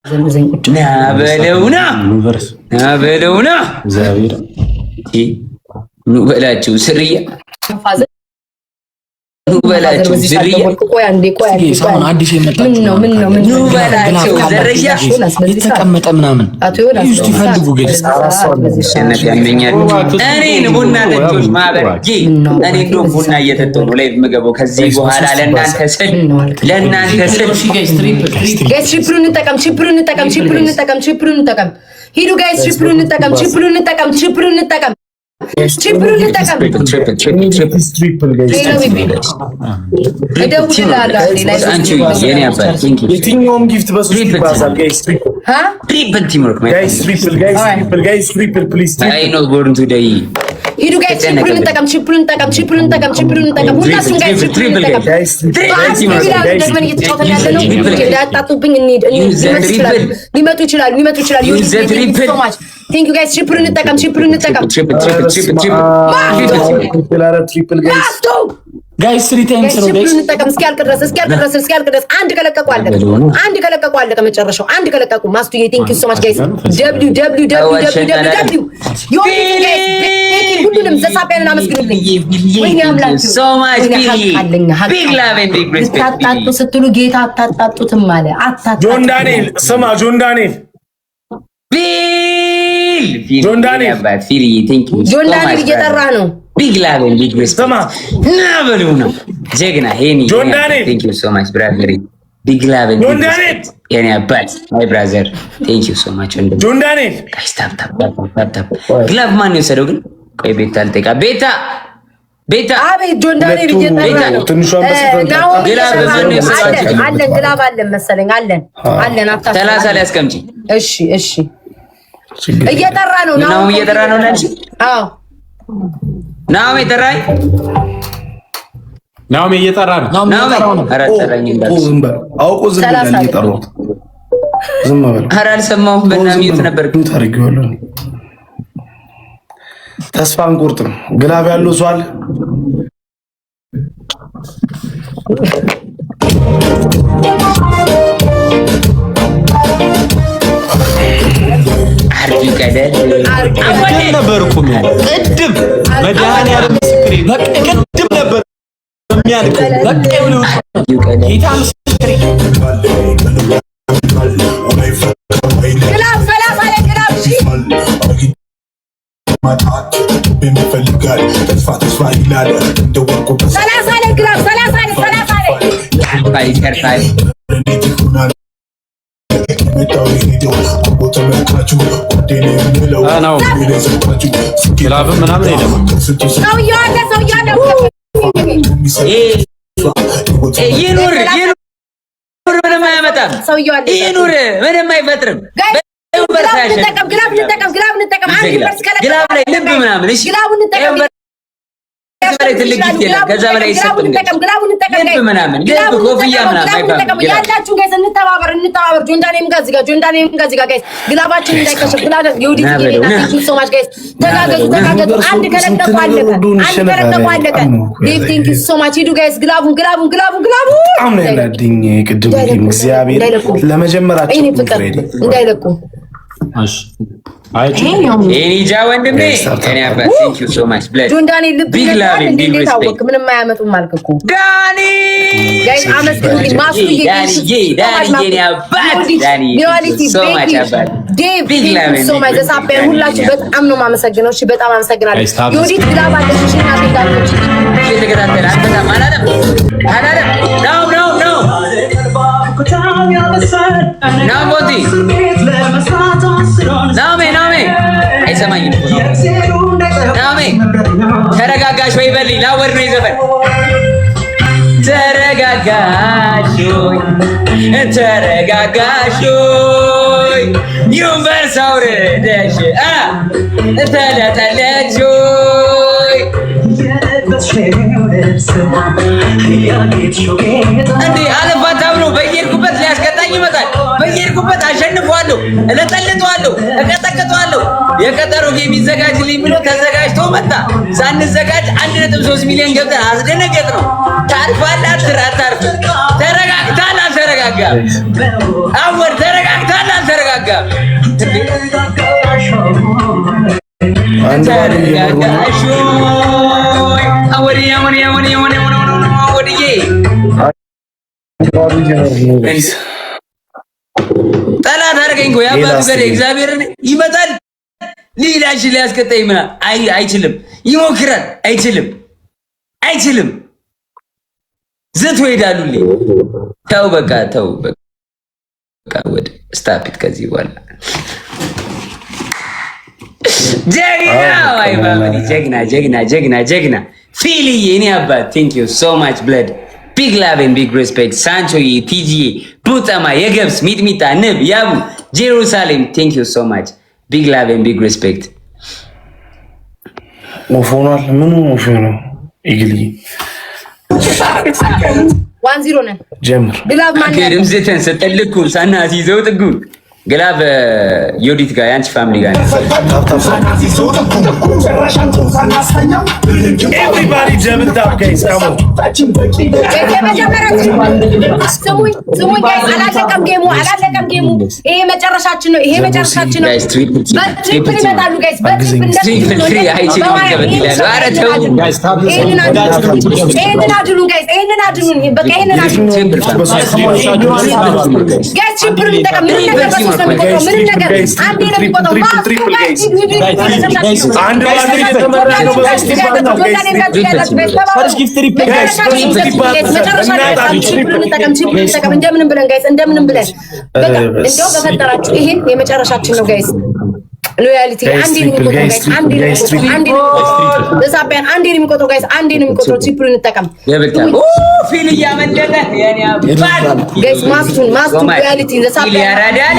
ናበለውና እግዚአብሔር ኑበላችሁ ስርያ ኑበላችሁ ዝርያ ቆይ አንዴ ሳሁን አዲስ የመጣችሁ ኑበላችሁ ዝርያ የተቀመጠ ምናምን እስቲ ፈልጉ ጌታ ሸነፍ ያመኛል። እኔን ቡና ጠጪዎች ማህበር እኔ እንደው ቡና እየጠጣሁ ነው ላይ የምገባው ከዚህ በኋላ ለእናንተ ስል ትሪፕሉን እንጠቀም ሂዱ ጋይስ ትሪፕሉን እንጠቀም የትኛውም ጊፍት በሶስት ይባዛል ጋይስ ትሪፕል ቲምወርክ ጋይስ ትሪፕል ፕሊዝ ሂዱ ጋይስ ትሪፕሉን እንጠቀም ሁላችሁም ጋይስ ደግመን እየተጫወተን ያለ ነው። እንዳያጣጡብኝ እንሂድ ሊመጡ ይችላሉ Thank you guys. Triple እንጠቀም ጋይስ 3 ታይምስ ነው ጋይስ እንጠቀም እስኪያልቅ ድረስ አንድ ከለቀቁ አለቀ መጨረሻው አንድ ከለቀቁ ማስቱዬ Thank you so much guys. www ሁሉንም ዘሳቢያንን አመስግኑልኝ። ወይኔ አምላክ so much big love and big respect አታጣጡ ስትሉ ጌታ አታጣጡትም አለ። ጆን ዳንኤል ስማ ጆን ዳንኤል ጆን ዳንኤል እየጠራ ነው። ቢግ ላቭ ኤንድ ቢግ ሪስፔክት ናበሉ ነው ጀግና ሄኒ ጆን ዳንኤል ቴንክ ዩ ሶ ማች ብራዘር ቢግ ላቭ ኤንድ ቢግ ሪስፔክት የኔ አባት ማይ ብራዘር ቴንክ ዩ ሶ ማች ወንድም ጆን ዳንኤል ጋይስ ታፕ ግላቭ ማን የወሰደው ግን ቆይ ቤታ አልጠቃ ቤታ አቤት ጆን ዳንኤል እየጠራ ነው። ትንሿን አለን ግላቭ አለን መሰለኝ አለን አታ 30 ላይ አስቀምጪ እሺ እየጠራ ነው ናው እየጠራ ነው ናንቺ አዎ ናው እየጠራኝ ናው እየጠራ ነው ኧረ ጠራኝ እንዳልሽ አውቆ ዝም ብሎ እየጠራው ዝም ብሎ ኧረ አልሰማሁም በእናትህ ነበር ታርጊዋለሁ ተስፋ አንቆርጥም ግላብ ያለው ሰው አለ አርጁ ቀደል ነበርኩ ቅድም መድኃኒዓለም ምስክሬ በቃ ቅድም ነበር የሚያልቀው በቃ ይብሉት ጌታ ምስክሬ ግላብ 30 ላይ ግላብ ማጣት በሚፈልጋል ተስፋ ይላል እንደወርቁ 30 ላይ ግላብ 30 ላይ ይቀርታል ግላብ ምናምን የለም ሰውዬው አለ ይኑር ምንም አያመጣም ሰውዬው አለ ይኑር ምንም አይፈጥርም ግላብ እንጠቀም አንድ ፐርስ ግላብ ላይ ልብ ምናምን እሺ ግላብ እንጠቀም ትልቅ ጊፍት የለም ከዛ በላይ ይሰጥም ግላቡን እንጠቀም ልብ ምናምን ልብ ኮፍያ ምናምን አይባልም ያላችሁ ጋይስ እንተባበር ጆን ዳንኤልም ጋር እዚህ ጋር ጋይስ ግላባችን እንዳይከሽፍ ግላብ የውዲት ጌታ Thank you so much guys ተጋገዙ አንድ ከለቀቁ አለቀ Thank you so much ሂዱ ጋይስ ግላቡን አሁን ያላድኝ ቅድም እግዚአብሔር ለመጀመራችን እንዳይለቁ እሺ አይቺ ኤኒጃ ወንድሜ እኔ አባ Thank you so much bless ጆን ዳንኤል ልብ ይላል እንዴት ታወቅ ምንም አያመጡም ማለት እኮ ዳኒ ጋይስ አመስግኑልኝ ማስቱዬ ዳኒ አባት ዳኒ so much አባት Thank you so much ዘሳበን ሁላችሁ በጣም ነው ማመሰግነው። እሺ በጣም አመሰግናለሁ። ዮዲት ግላብ አለሽ እሺ እና ተጋግጭ እየተከታተለ አንተና ማላለም ነው ሞቲ ናሜ አይሰማኝም ናሜ ተረጋጋሽ ወይ በልኝ ላወድ ነው ይዘፈን ተረጋጋሽ ወይ ዩኒቨርስ አውርደሽ ተለጠለች ወይ እንዴ አለፋታ ብሎ በየሄድኩበት ሊያስቀጣኝ ይመጣል። በየሄድኩበት አሸንፈዋለሁ፣ እለጠልጠዋለሁ፣ እቀጠቅጠዋለሁ። የቀጠሮ ጌም ይዘጋጅልኝ ብሎ ተዘጋጅቶ መጣ። ሳንዘጋጅ 1.3 ሚሊዮን ገብተን አስደነገጥ ነው። ታርፋለህ አታርፍም? ተረጋግተሃል አልተረጋጋህም? አወር ተረጋግተሃል ተረጋጋ። ጠላት አድርገኝ እኮ የአባቱ ገዳይ እግዚአብሔርን ይመጣል ሊላሽ ሊያስቀጣኝ ምናምን አይችልም። ይሞክራል አይችልም። ዘቶ ይሄዳሉልኝ። ተው በቃ ወደ ስታፒት ከዚህ በኋላ ጀግና ፊልዬ የኔ አባት ቴንክ ዩ ሶ ማች ብለድ ቢግ ላቭ ኤንድ ቢግ ሪስፔክት ሳንቾዬ ቲጂዬ ቡጠማ የገብስ ሚጥሚጣ ንብ ያቡ ጄሩሳሌም ቴንክ ዩ ሶ ማች ቢግ ላቭ ኤንድ ቢግ ሪስፔክት። ሞፎናል ምኑ ሞፎ ነው ይግሊ 1-0 ነን ጀምር ግላብ ማን ከደም ዘተን ሰጠልኩ ሳናስ ይዘው ጥጉ ግላብ ዮዲት ጋር ያንቺ ፋሚሊ ጋር ኤቭሪባዲ ጀምር ዳፕ ጋይስ ካም ኦን ስሙኝ ጋይስ አላለቀም ጌሙ ይሄ መጨረሻችን ነው በትሪፕል ይመጣሉ ጋይስ በትሪፕል አይችልም ይገበላል። ኧረ ተው ጋይስ ይሄንን አድሉን ጋይስ በቃ ይሄንን አድሉን ጋይስ ትሪፕል ይጠቀም ምንም ነገር አንዴ ነው የሚቆጠው እንደምንም ብለን በቃ እንደው በፈጠራችሁ ይሄን የመጨረሻችን ነው ጋይስ። ሎያሊቲ አንዴ ነው የሚቆጠው ጋይስ አንዴ ነው የሚቆጠው ትሪፕል እንጠቀም ፊል እያመለጠ የኔ አባት ጋይስ ማስቱን ሎያሊቲ ዘሳቢያን ያራዳለ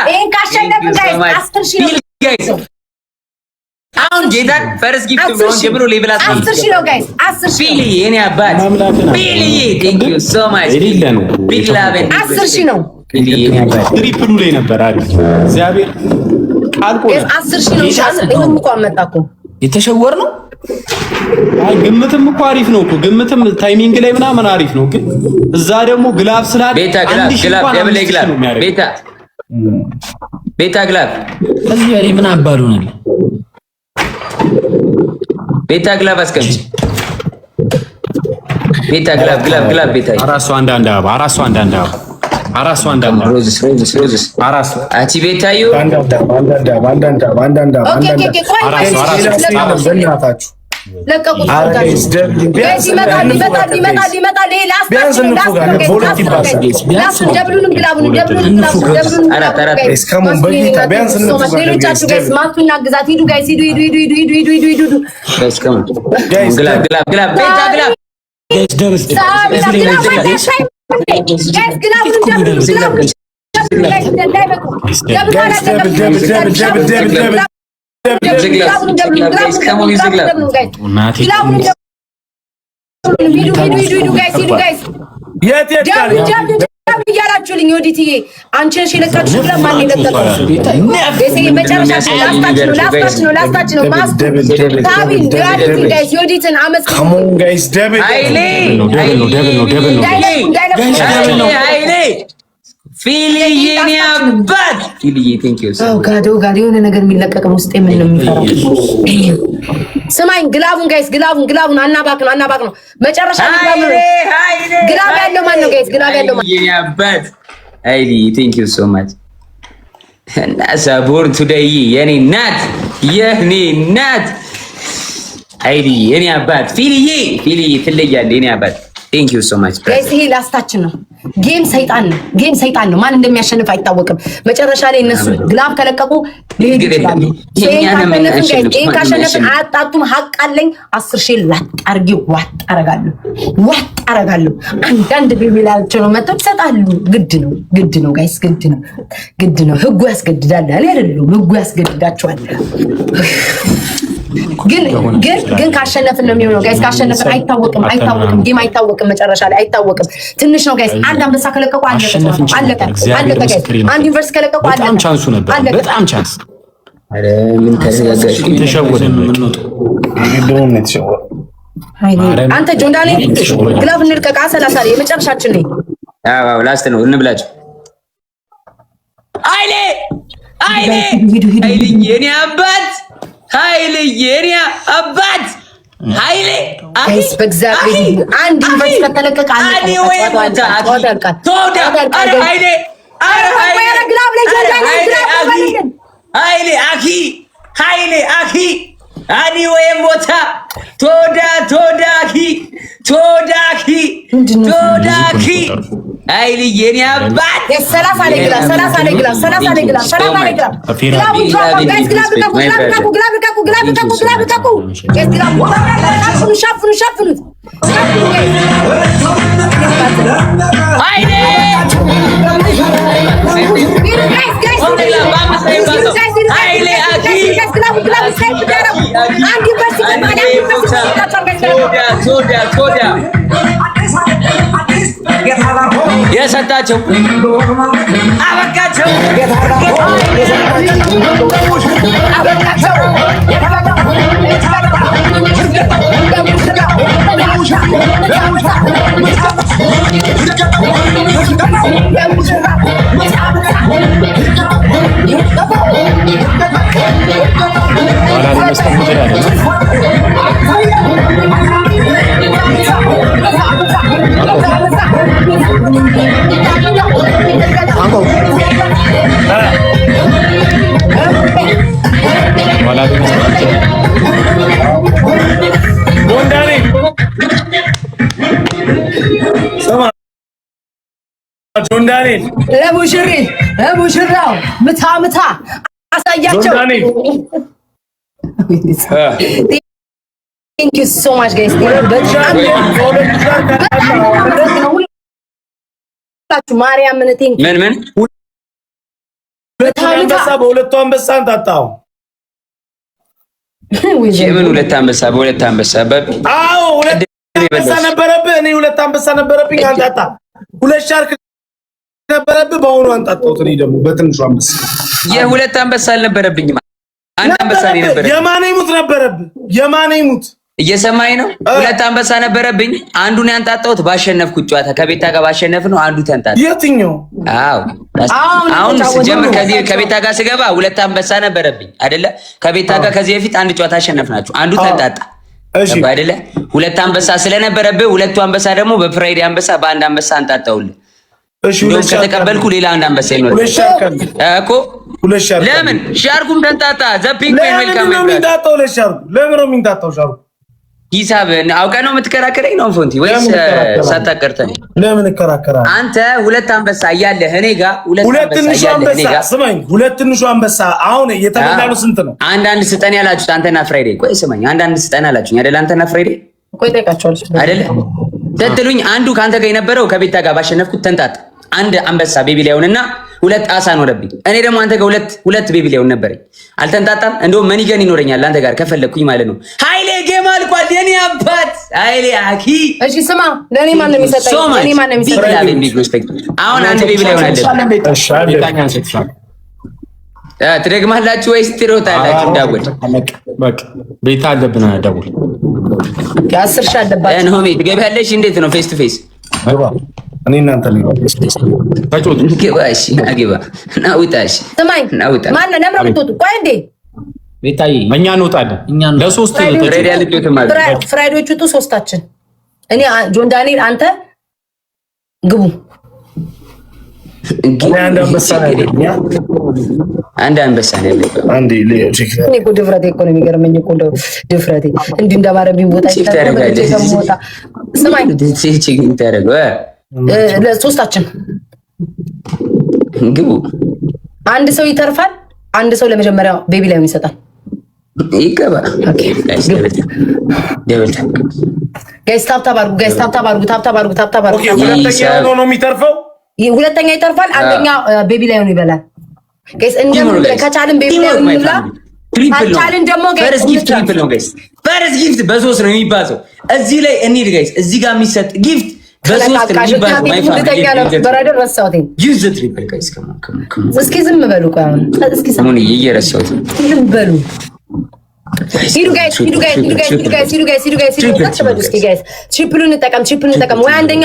ይሄን ካሸነፍን ጋይስ 10,000 ጋይስ አሁን ጌታን ፈርስ ጊፍት ነው ጀምሮ ሌቭል 10,000 ነው ጋይስ 10,000 ፊል የኔ አባት ፊል ቴንክ ዩ ሶ ማች ቢግ ላቭ 10,000 ነው ትሪፕሉ ላይ ነበር አይደል? እግዚአብሔር ቃልቆ 10,000 ነው ሻስ ይሁን እንኳን መጣኩ የተሸወር ነው። አይ ግምትም እኮ አሪፍ ነው እኮ ግምትም ታይሚንግ ላይ ምናምን አሪፍ ነው፣ ግን እዛ ደግሞ ግላብ ስላለ ግላብ ደብል ግላብ ቤታ ግላብ እዚህ ያሪ ምን አባሉ ነው ቤታ ግላብ አስቀምጪ ቤታ ግላብ ቤታ አራሱ አንዳንድ ሮዝስ አራሱ አቺ ቤታዩ ለቀቁት ጋይስ ይመጣል ደብሉንም ግላቡንም ማቱና ግዛት ሂዱ ጋይስ ሂዱ ግላብ እያላችሁልኝ ወዲትዬ አንቺ ነሽ የለቃችሁ ብላ ማን የለቀቀው? መጨረሻችን ላስታችን ነው ታቢን ጋይስ ዮዲትን አመስግኑ ፊልዬ የኔ አባት ፊልዬ ቴንክ ዩ ጋዶ የሆነ ነገር የሚለቀቀው ውስጥ ምን ነው የሚፈራው? ስማኝ ግላቡን ጋይስ ግላቡን አናባክ ነው መጨረሻ ግላብ ያለው ማን ነው ጋይስ? ግላብ ያለው ማን? የኔ አባት አይዲ ቴንክ ዩ ሶ ማች እና ሳቦር ቱዴይ የኔ ናት አይዲ የኔ አባት ፊልዬ ትለያለህ የኔ አባት ቴንክ ዩ ሶ ማች ጋይስ። ይሄ ላስታችን ነው። ጌም ሰይጣን ነው። ማን እንደሚያሸንፍ አይታወቅም። መጨረሻ ላይ እነሱ ግላብ ከለቀቁ ሊሄዱ ይችላሉ። ይሄን ካሸነፍን አያጣጡም። ሀቅ አለኝ 10,000 ላጥ አርጊ ዋጥ አረጋለሁ። አንዳንድ ቢቢላቸው ነው መጥተው ይሰጣሉ። ግድ ነው ጋይስ፣ ግድ ነው። ህጉ ያስገድዳል አለ አይደለም? ህጉ ያስገድዳቸዋል። ግን ካሸነፍን ነው የሚሆነው ጋይስ። ካሸነፍን አይታወቅም። ጌም አይታወቅም። መጨረሻ ላይ አይታወቅም። ትንሽ ነው ጋይስ። አንድ አንበሳ ከለቀቁ አለቀ ጋይስ። አንድ ዩኒቨርሲቲ ከለቀቁ በጣም ቻንሱ ነበር። በጣም ቻንስ። አረ ምን ተረጋጋሽ? ተሸወደ አንተ ጆንዳኔ ግላብ እንልቀቅ። 30 የመጨረሻችን ነው። አዎ ላስት ነው እንብላችሁ። ኃይሌ የኔ አባት ኃይሌ የኔ አባት ኃይሌ ጋይስ በእግዚአብሔር አንድ ዩኒቨርስ ከተለቀቀ አኔ ወይ ሞታ ቶዳ ኃይሌ ኃይሌ አኪ አኒ ወይ ሞታ ቶዳኪ ኃይሌ የኔ አባት 30 ላይ ግላብ ሸፍኑት የሰጣቸው አበቃቸው ዳንኤል ለሙሽራው ምታ አሳያቸው። Thank you so much guys. ማርያም ምን ቲንክ ምን በሁለቱ አንበሳ ታጣው ምን ሁለት አንበሳ በሁለት አንበሳ አዎ ሁለት አንበሳ ነበረብህ። እኔ ሁለት አንበሳ ነበረብኝ አንጣጣ ሁለት ሻርክ ነበረብህ። በአሁኑ አንጣጣሁት። እኔ ደግሞ በትንሹ አንበሳ የሁለት አንበሳ አልነበረብኝም። አንድ አንበሳ ነው ነበረብኝ። የማኔ ሙት ነበረብህ። የማኔ ሙት እየሰማኝ ነው። ሁለት አንበሳ ነበረብኝ። አንዱን ያንጣጣሁት ባሸነፍኩት ጨዋታ ከቤታ ጋር ባሸነፍ ነው። አንዱ ተንጣጣ። የትኛው? አዎ አሁን ስጀምር ከቤታ ጋር ስገባ ሁለት አንበሳ ነበረብኝ አይደለ? ከቤታ ጋር ከዚህ በፊት አንድ ጨዋታ አሸነፍናችሁ። አንዱ ተንጣጣ አይደለ? ሁለት አንበሳ ስለነበረብህ ሁለቱ አንበሳ ደግሞ በፍራይዴ አንበሳ በአንድ አንበሳ አንጣጣውልህ። እንደውም ከተቀበልኩ ሌላ አንድ አንበሳ ይኖር እኮ ለምን ሻርኩም ተንጣጣ። ዘፒንግ ዌልካም ነው የሚንጣጣው። ለሻርኩ ለምን ነው የሚንጣጣው? ሻርኩ ሂሳብ አውቀህ ነው የምትከራከረኝ ነው ፎንቲ ወይስ ሳታቀርተኝ? ለምን እከራከራለሁ? አንተ ሁለት አንበሳ እያለህ እኔ ጋር ሁለት ትንሹ አንበሳ ስማኝ፣ ሁለት ትንሹ አንበሳ አሁን የተበላሉ ስንት ነው? አንዳንድ ስጠን ያላችሁት አንተና ፍራይዴ። ቆይ ስማኝ፣ አንዳንድ ስጠን ያላችሁኝ አይደል? አንተና ፍራይዴ ቆይ ጠይቃችኋለሁ አይደል? ተጥሉኝ አንዱ ካንተ ጋር የነበረው ከቤታ ጋር ባሸነፍኩት ተንጣጣ። አንድ አንበሳ ቤቢ ሊያውንና ሁለት አሳ ኖረብኝ። እኔ ደግሞ አንተ ጋር ሁለት ቤቢ ሊያውን ነበረኝ። አልተንጣጣም። እንደውም መኒገን ይኖረኛል አንተ ጋር ከፈለኩኝ ማለት ነው። ኃይሌ ጌም አልቋል። የኔ አባት ኃይሌ አኪ። እሺ ስማ፣ ለኔ ማን ነው የሚሰጠኝ? ለኔ ማን ነው የሚሰጠኝ? አሁን አንድ ቤቢ ሊያውን አይደል? እሺ ቤታኛን ሰጥሻለሁ። ትደግማላችሁ ወይስ ትሮጣላችሁ? እንዳወል በቃ ቤታ አለብና ደውል። ከ10 ሺህ አለባችሁ። እንሆሜ ትገቢያለሽ? እንዴት ነው ፌስ ቱ ፌስ? እኔ እናንተ ነው ታጮት ግባሽ አግባ ናውጣሽ ስማኝ፣ ማን ነው ለምን ምትወጡ? ቆይ እንዴ ቤታዬ እኛ እንወጣለን። ለሶስት ፍራይዴ ያልጆት ማለት ፍራይዴዎች ውጡ ሶስታችን። እኔ ጆን ዳንኤል አንተ ግቡ። አንድ አንበሳ ነው ያለው። አንዴ ቼክ እኔ እኮ ድፍረቴ እኮ ነው የሚገርመኝ እኮ እንደው ድፍረቴ እንዲህ እንዳባረብኝ ቦታ ስማኝ ለሶስታችን ግቡ። አንድ ሰው ይተርፋል። አንድ ሰው ለመጀመሪያው ቤቢ ላይሆን ይሰጣል። ይገባ ጋይስ ታብታብ አድርጉ። ሁለተኛው ነው የሚተርፈው። ሁለተኛ ይተርፋል። አንደኛ ቤቢ ላይሆን ይበላል። ጋይስ እንደምን ከቻልን ቤቢ ላይሆን ይብላ። ካልቻልን ደግሞ ፈርስ ጊፍት ትሪፕል ነው ጋይስ። ፈርስ ጊፍት በሶስት ነው የሚባዘው። እዚህ ላይ እንሂድ ጋይስ። እዚህ ጋር የሚሰጥ ጊፍት በሶስት ነው የሚባዘው። ዩዝ ዘ ትሪፕል ጋይስ። እስኪ ዝም በሉ። ቆይ እስኪ ሰሙን እየረሳሁት ዝም በሉ። ሂዱ ጋይስ ትሪፕሉን እንጠቀም ወይ አንደኛ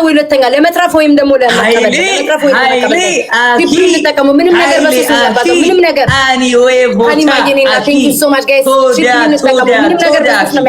ወይ ሁለተኛ ለመትረፍ ወይም ደግሞ ለመትረፍ ወይ ትሪፕሉን እንጠቀም ምንም ነገር በሱስ እንዳባቱ ምንም ነገር አኒ ወይ ቦታ ቴንክ ዩ ሶ ማች ጋይስ ትሪፕሉን እንጠቀም ምንም ነገር በሱስ ነው